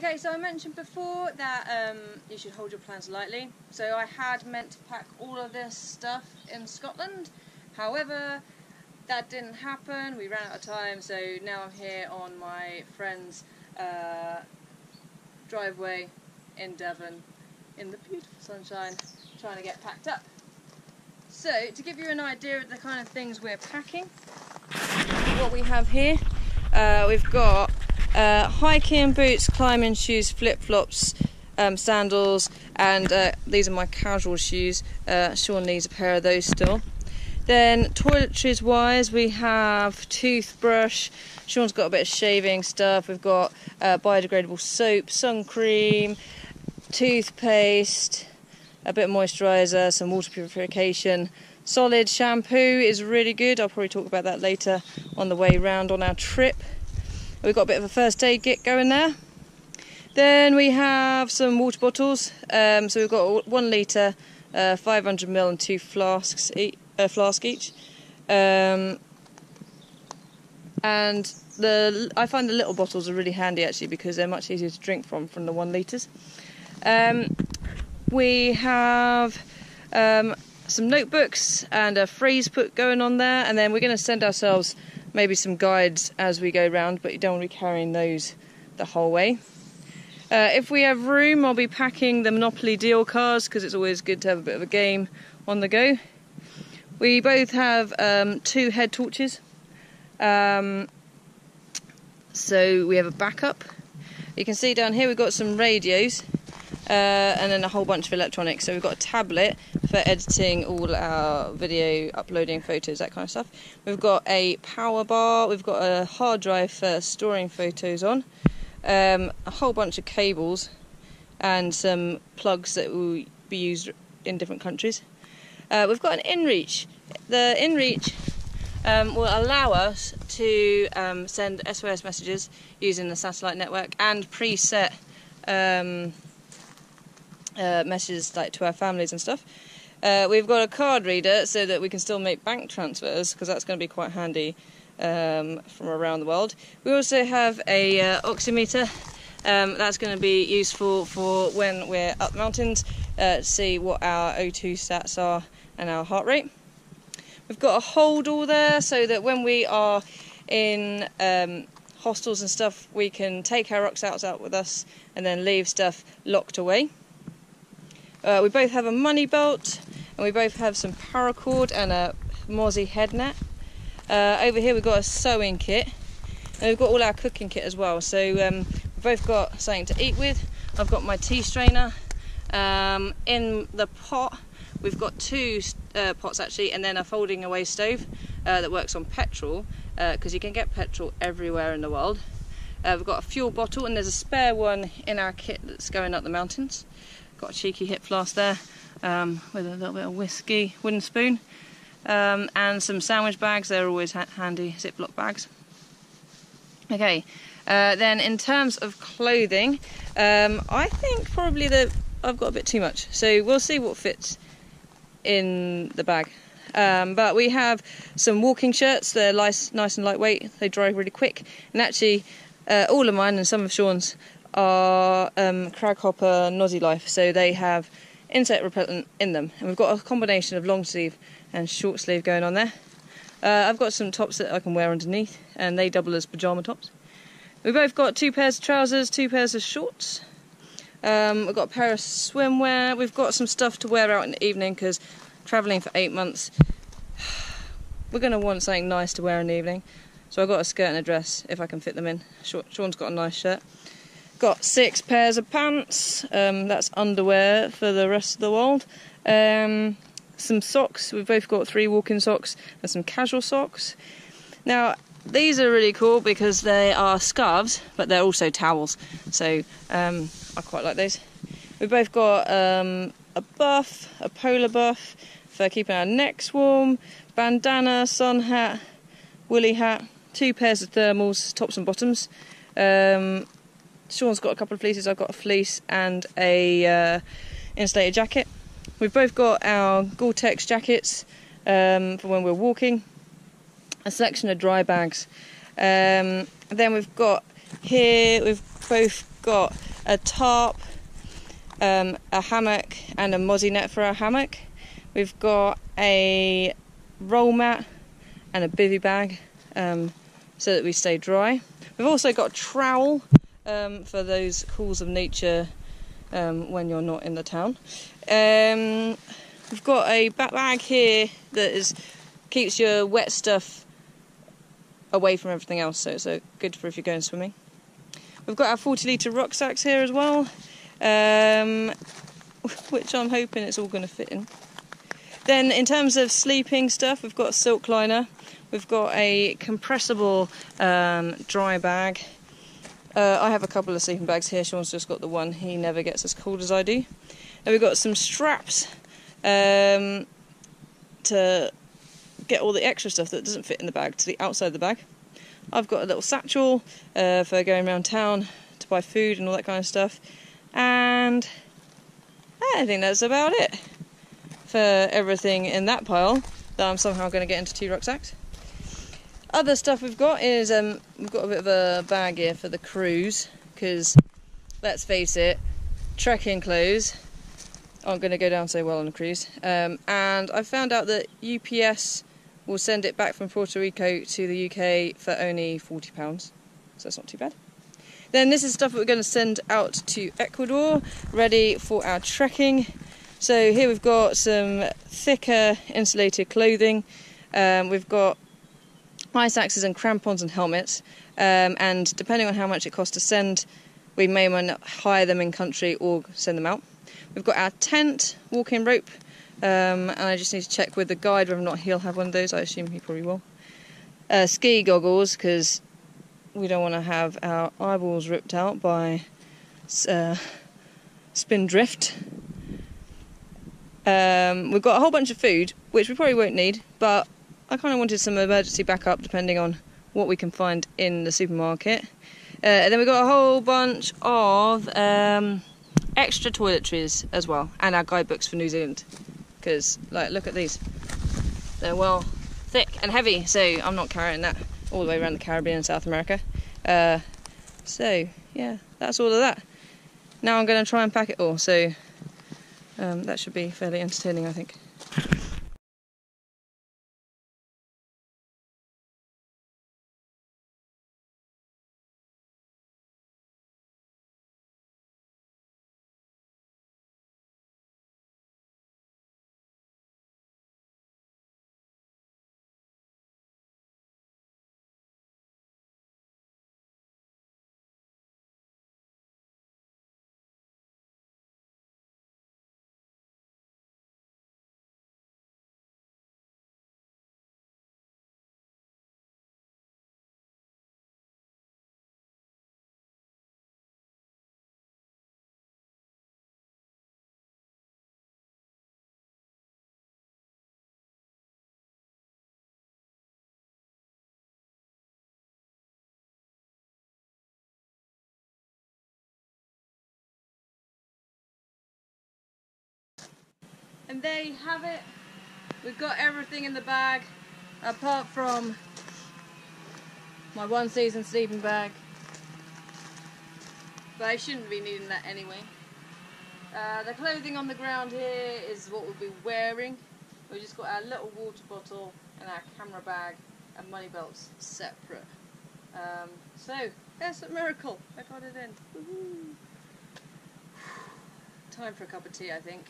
Okay, so I mentioned before that you should hold your plans lightly. So I had meant to pack all of this stuff in Scotland. However, that didn't happen. We ran out of time, so now I'm here on my friend's driveway in Devon in the beautiful sunshine, trying to get packed up. So, to give you an idea of the kind of things we're packing, what we have here, we've got hiking boots, climbing shoes, flip-flops, sandals, and these are my casual shoes. Sean needs a pair of those still. Then toiletries wise, we have toothbrush. Sean's got a bit of shaving stuff. We've got biodegradable soap, sun cream, toothpaste, a bit of moisturiser, some water purification. Solid shampoo is really good. I'll probably talk about that later on the way round on our trip. We've got a bit of a first aid kit going there. Then we have some water bottles. So we've got 1 litre, 500ml and 2 flasks each. And I find the little bottles are really handy actually because they're much easier to drink from the 1 litres. We have some notebooks and a phrase book going on there, and then we're going to send ourselves maybe some guides as we go round, but you don't want to be carrying those the whole way. If we have room, I'll be packing the Monopoly deal cards because it's always good to have a bit of a game on the go. We both have 2 head torches, so we have a backup. You can see down here we've got some radios and then a whole bunch of electronics. So we've got a tablet for editing all our video, uploading photos, that kind of stuff. We've got a power bar, we've got a hard drive for storing photos on, a whole bunch of cables and some plugs that will be used in different countries. We've got an inReach. The inReach will allow us to send SOS messages using the satellite network and preset messages like to our families and stuff. We've got a card reader so that we can still make bank transfers because that's going to be quite handy from around the world. We also have a oximeter. That's going to be useful for when we're up mountains to see what our O2 stats are and our heart rate. We've got a hold all there so that when we are in hostels and stuff we can take our rucksacks out with us and then leave stuff locked away. We both have a money belt and we both have some paracord and a mozzie head net. Over here we've got a sewing kit and we've got all our cooking kit as well, so we've both got something to eat with. I've got my tea strainer. In the pot we've got 2 pots actually, and then a folding away stove that works on petrol because you can get petrol everywhere in the world. We've got a fuel bottle and there's a spare one in our kit that's going up the mountains. Got a cheeky hip flask there with a little bit of whiskey, wooden spoon, and some sandwich bags. They're always handy, Ziploc bags. Okay, then in terms of clothing, I think probably that I've got a bit too much, so we'll see what fits in the bag. But we have some walking shirts. They're nice and lightweight, they dry really quick, and actually all of mine and some of Sean's are Kraghopper Nosy Life, so they have insect repellent in them, and we've got a combination of long sleeve and short sleeve going on there. I've got some tops that I can wear underneath and they double as pyjama tops. We've both got 2 pairs of trousers, 2 pairs of shorts. We've got a pair of swimwear. We've got some stuff to wear out in the evening because travelling for 8 months we're going to want something nice to wear in the evening, so I've got a skirt and a dress if I can fit them in. Sean's got a nice shirt. Got 6 pairs of pants, that's underwear for the rest of the world. Some socks, we've both got 3 walking socks and some casual socks. Now these are really cool because they are scarves but they're also towels, so I quite like those. We've both got a buff, a polar buff for keeping our necks warm, bandana, sun hat, woolly hat, 2 pairs of thermals, tops and bottoms. Sean's got a couple of fleeces, I've got a fleece and a insulated jacket. We've both got our Gore-Tex jackets for when we're walking, a selection of dry bags. Then we've got here, we've both got a tarp, a hammock and a mozzie net for our hammock. We've got a roll mat and a bivvy bag so that we stay dry. We've also got a trowel for those calls of nature when you're not in the town. We've got a back bag here that keeps your wet stuff away from everything else, so it's good for if you're going swimming. We've got our 40-litre rucksacks here as well, which I'm hoping it's all going to fit in. Then in terms of sleeping stuff, we've got a silk liner, we've got a compressible dry bag. I have a couple of sleeping bags here. Sean's just got the one, he never gets as cold as I do. And we've got some straps to get all the extra stuff that doesn't fit in the bag to the outside of the bag. I've got a little satchel for going around town to buy food and all that kind of stuff. And I think that's about it for everything in that pile that I'm somehow going to get into 2 rucksacks. Other stuff we've got is we've got a bit of a bag here for the cruise, because let's face it, trekking clothes aren't going to go down so well on a cruise. And I found out that UPS will send it back from Puerto Rico to the UK for only £40, so that's not too bad. Then this is stuff that we're going to send out to Ecuador, ready for our trekking. So here we've got some thicker insulated clothing. We've got ice axes and crampons and helmets. And depending on how much it costs to send, we may or may not hire them in country or send them out. We've got our tent, walking rope, and I just need to check with the guide whether or not he'll have one of those. I assume he probably will. Ski goggles, because we don't want to have our eyeballs ripped out by spindrift. We've got a whole bunch of food, which we probably won't need, but I kind of wanted some emergency backup depending on what we can find in the supermarket. And then we've got a whole bunch of extra toiletries as well, and our guidebooks for New Zealand, because look at these, they're well thick and heavy, so I'm not carrying that all the way around the Caribbean and South America. So yeah, that's all of that. Now I'm going to try and pack it all, so that should be fairly entertaining, I think. And there you have it. We've got everything in the bag, apart from my 1 season sleeping bag. But I shouldn't be needing that anyway. The clothing on the ground here is what we'll be wearing. We've just got our little water bottle and our camera bag and money belts separate. So, that's a miracle. I got it in. Woohoo. Time for a cup of tea, I think.